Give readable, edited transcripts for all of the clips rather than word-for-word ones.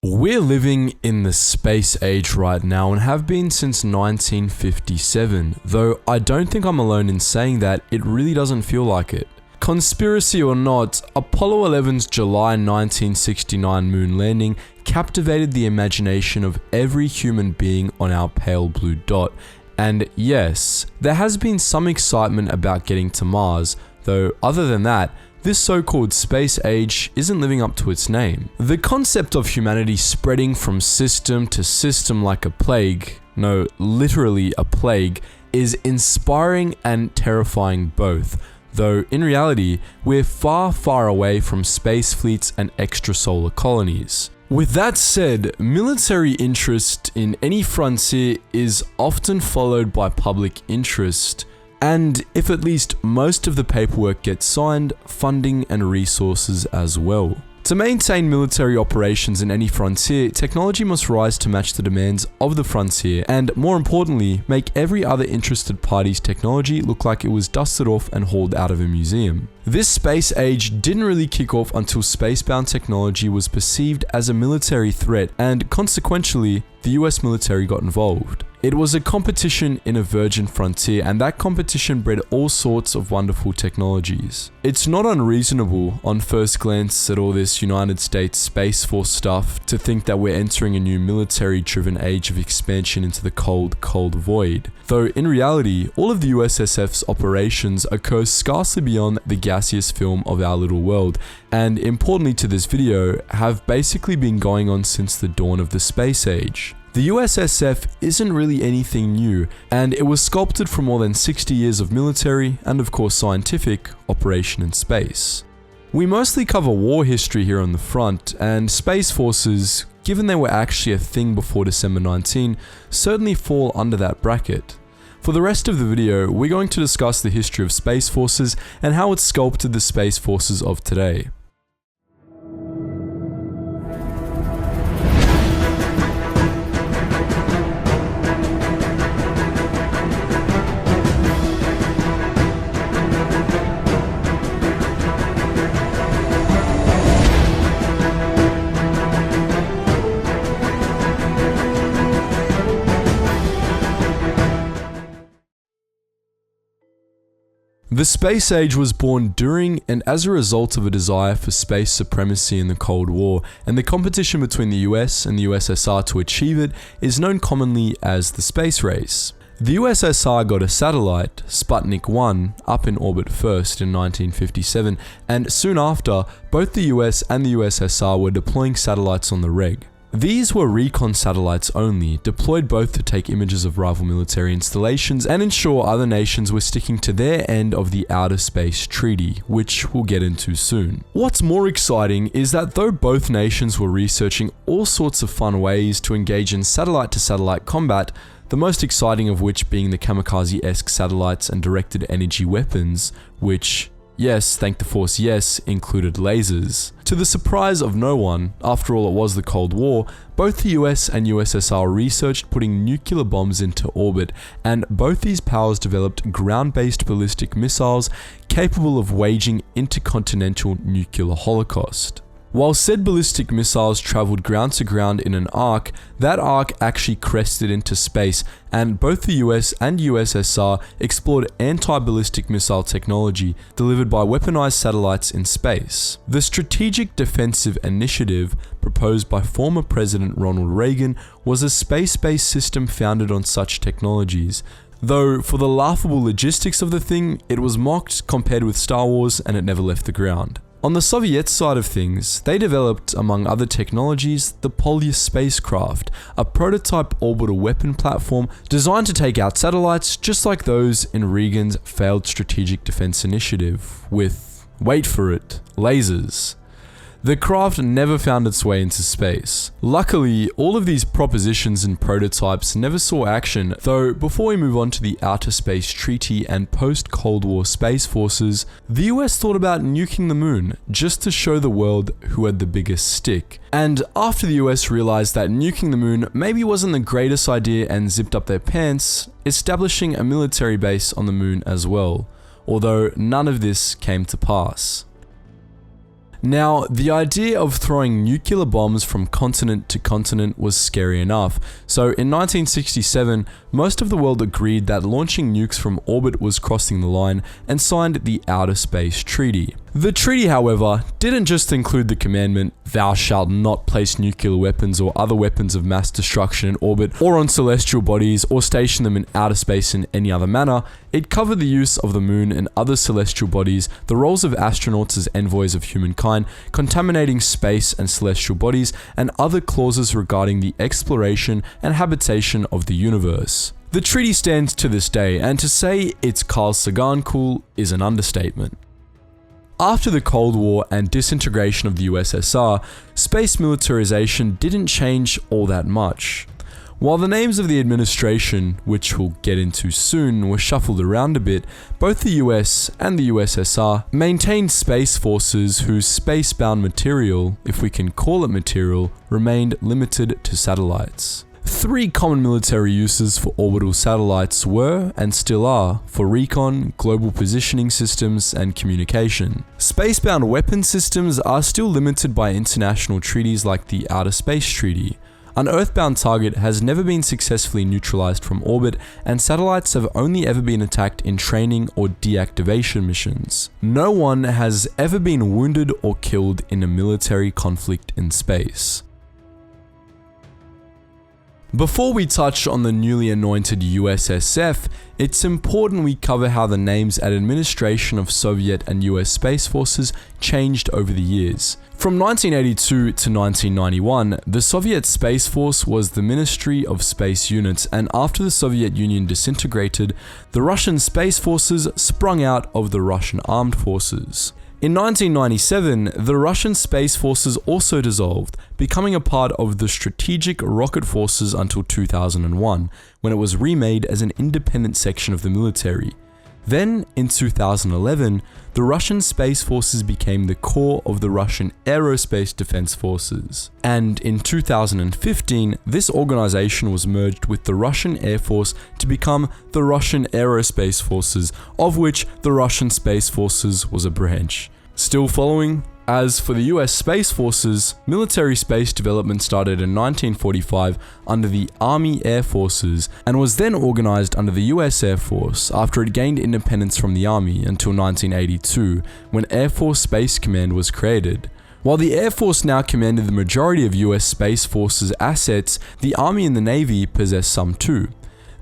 We're living in the space age right now and have been since 1957, though I don't think I'm alone in saying that it really doesn't feel like it. Conspiracy or not, Apollo 11's July 1969 moon landing captivated the imagination of every human being on our pale blue dot. And yes, there has been some excitement about getting to Mars, though other than that, this so-called space age isn't living up to its name. The concept of humanity spreading from system to system like a plague, no, literally a plague, is inspiring and terrifying both, though in reality, we're far, far away from space fleets and extrasolar colonies. With that said, military interest in any frontier is often followed by public interest, and if at least most of the paperwork gets signed, funding and resources as well. To maintain military operations in any frontier, technology must rise to match the demands of the frontier, and more importantly, make every other interested party's technology look like it was dusted off and hauled out of a museum. This space age didn't really kick off until spacebound technology was perceived as a military threat, and consequently, the US military got involved. It was a competition in a virgin frontier, and that competition bred all sorts of wonderful technologies. It's not unreasonable, on first glance at all this United States Space Force stuff, to think that we're entering a new military-driven age of expansion into the cold, cold void. Though in reality, all of the USSF's operations occur scarcely beyond the gaseous film of our little world, and importantly to this video, have basically been going on since the dawn of the space age. The USSF isn't really anything new, and it was sculpted from more than 60 years of military, and of course scientific, operation in space. We mostly cover war history here on the front, and space forces, given they were actually a thing before December 19, certainly fall under that bracket. For the rest of the video, we're going to discuss the history of space forces and how it sculpted the space forces of today. The space age was born during and as a result of a desire for space supremacy in the Cold War, and the competition between the US and the USSR to achieve it is known commonly as the space race. The USSR got a satellite, Sputnik 1, up in orbit first in 1957, and soon after, both the US and the USSR were deploying satellites on the reg. These were recon satellites only, deployed both to take images of rival military installations and ensure other nations were sticking to their end of the Outer Space Treaty, which we'll get into soon. What's more exciting is that though both nations were researching all sorts of fun ways to engage in satellite-to-satellite combat, the most exciting of which being the kamikaze-esque satellites and directed energy weapons, which, yes, thank the force, yes, included lasers. To the surprise of no one, after all it was the Cold War, both the US and USSR researched putting nuclear bombs into orbit, and both these powers developed ground-based ballistic missiles capable of waging intercontinental nuclear holocaust. While said ballistic missiles traveled ground to ground in an arc, that arc actually crested into space, and both the US and USSR explored anti-ballistic missile technology delivered by weaponized satellites in space. The Strategic Defensive Initiative, proposed by former President Ronald Reagan, was a space-based system founded on such technologies. Though, for the laughable logistics of the thing, it was mocked compared with Star Wars and it never left the ground. On the Soviet side of things, they developed, among other technologies, the Polyus spacecraft, a prototype orbital weapon platform designed to take out satellites just like those in Reagan's failed Strategic Defense Initiative, with, wait for it, lasers. The craft never found its way into space. Luckily, all of these propositions and prototypes never saw action, though before we move on to the Outer Space Treaty and post-Cold War space forces, the US thought about nuking the moon, just to show the world who had the biggest stick. And after the US realized that nuking the moon maybe wasn't the greatest idea and zipped up their pants, establishing a military base on the moon as well, although none of this came to pass. Now, the idea of throwing nuclear bombs from continent to continent was scary enough, so in 1967, most of the world agreed that launching nukes from orbit was crossing the line and signed the Outer Space Treaty. The treaty, however, didn't just include the commandment, "Thou shalt not place nuclear weapons or other weapons of mass destruction in orbit or on celestial bodies or station them in outer space in any other manner." It covered the use of the moon and other celestial bodies, the roles of astronauts as envoys of humankind, contaminating space and celestial bodies, and other clauses regarding the exploration and habitation of the universe. The treaty stands to this day, and to say it's Carl Sagan cool is an understatement. After the Cold War and disintegration of the USSR, space militarization didn't change all that much. While the names of the administration, which we'll get into soon, were shuffled around a bit, both the US and the USSR maintained space forces whose space-bound material, if we can call it material, remained limited to satellites. Three common military uses for orbital satellites were, and still are, for recon, global positioning systems, and communication. Space-bound weapon systems are still limited by international treaties like the Outer Space Treaty. An Earth-bound target has never been successfully neutralized from orbit, and satellites have only ever been attacked in training or deactivation missions. No one has ever been wounded or killed in a military conflict in space. Before we touch on the newly anointed USSF, it's important we cover how the names and administration of Soviet and US Space Forces changed over the years. From 1982 to 1991, the Soviet Space Force was the Ministry of Space Units, and after the Soviet Union disintegrated, the Russian Space Forces sprung out of the Russian Armed Forces. In 1997, the Russian Space Forces also dissolved, becoming a part of the Strategic Rocket Forces until 2001, when it was remade as an independent section of the military. Then, in 2011, the Russian Space Forces became the core of the Russian Aerospace Defense Forces. And in 2015, this organization was merged with the Russian Air Force to become the Russian Aerospace Forces, of which the Russian Space Forces was a branch. Still following? As for the US Space Forces, military space development started in 1945 under the Army Air Forces and was then organized under the US Air Force after it gained independence from the Army until 1982, when Air Force Space Command was created. While the Air Force now commanded the majority of US Space Forces assets, the Army and the Navy possessed some too.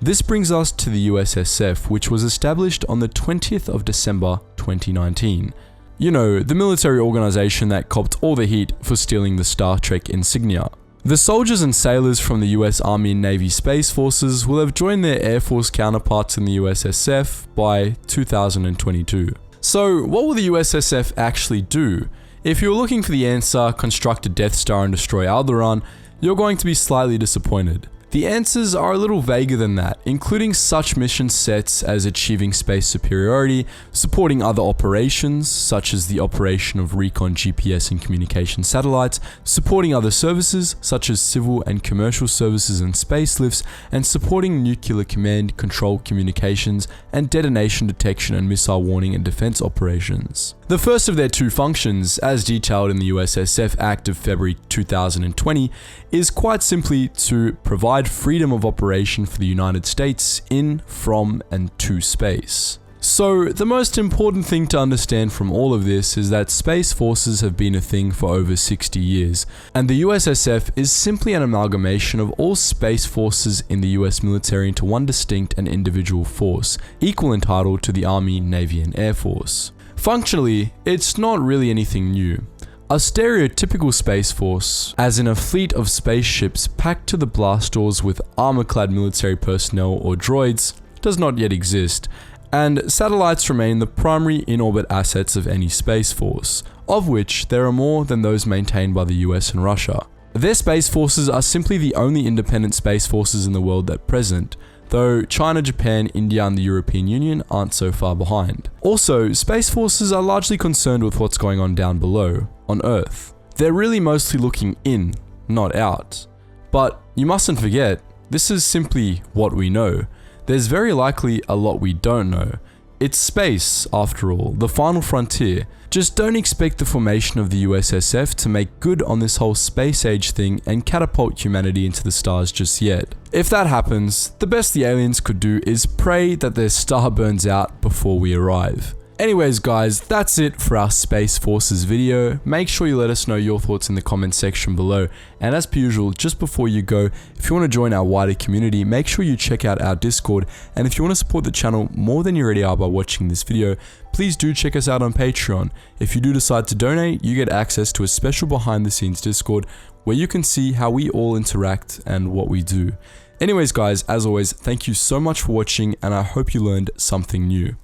This brings us to the USSF, which was established on the 20th of December 2019. You know, the military organization that copped all the heat for stealing the Star Trek insignia. The soldiers and sailors from the US Army and Navy Space Forces will have joined their Air Force counterparts in the USSF by 2022. So, what will the USSF actually do? If you're looking for the answer, construct a Death Star and destroy Alderaan, you're going to be slightly disappointed. The answers are a little vaguer than that, including such mission sets as achieving space superiority, supporting other operations, such as the operation of recon GPS and communication satellites, supporting other services, such as civil and commercial services and space lifts, and supporting nuclear command, control communications, and detonation detection and missile warning and defense operations. The first of their two functions, as detailed in the USSF Act of February 2020, is quite simply to provide freedom of operation for the United States in, from, and to space. So, the most important thing to understand from all of this is that space forces have been a thing for over 60 years, and the USSF is simply an amalgamation of all space forces in the US military into one distinct and individual force, equal in title to the Army, Navy, and Air Force. Functionally, it's not really anything new. A stereotypical space force, as in a fleet of spaceships packed to the blast doors with armor-clad military personnel or droids, does not yet exist, and satellites remain the primary in-orbit assets of any space force, of which there are more than those maintained by the US and Russia. Their space forces are simply the only independent space forces in the world at present, though China, Japan, India, and the European Union aren't so far behind. Also, space forces are largely concerned with what's going on down below, on Earth. They're really mostly looking in, not out. But you mustn't forget, this is simply what we know. There's very likely a lot we don't know. It's space, after all, the final frontier. Just don't expect the formation of the USSF to make good on this whole space age thing and catapult humanity into the stars just yet. If that happens, the best the aliens could do is pray that their star burns out before we arrive. Anyways guys, that's it for our Space Forces video. Make sure you let us know your thoughts in the comment section below. And as per usual, just before you go, if you want to join our wider community, make sure you check out our Discord. And if you want to support the channel more than you already are by watching this video, please do check us out on Patreon. If you do decide to donate, you get access to a special behind the scenes Discord where you can see how we all interact and what we do. Anyways guys, as always, thank you so much for watching and I hope you learned something new.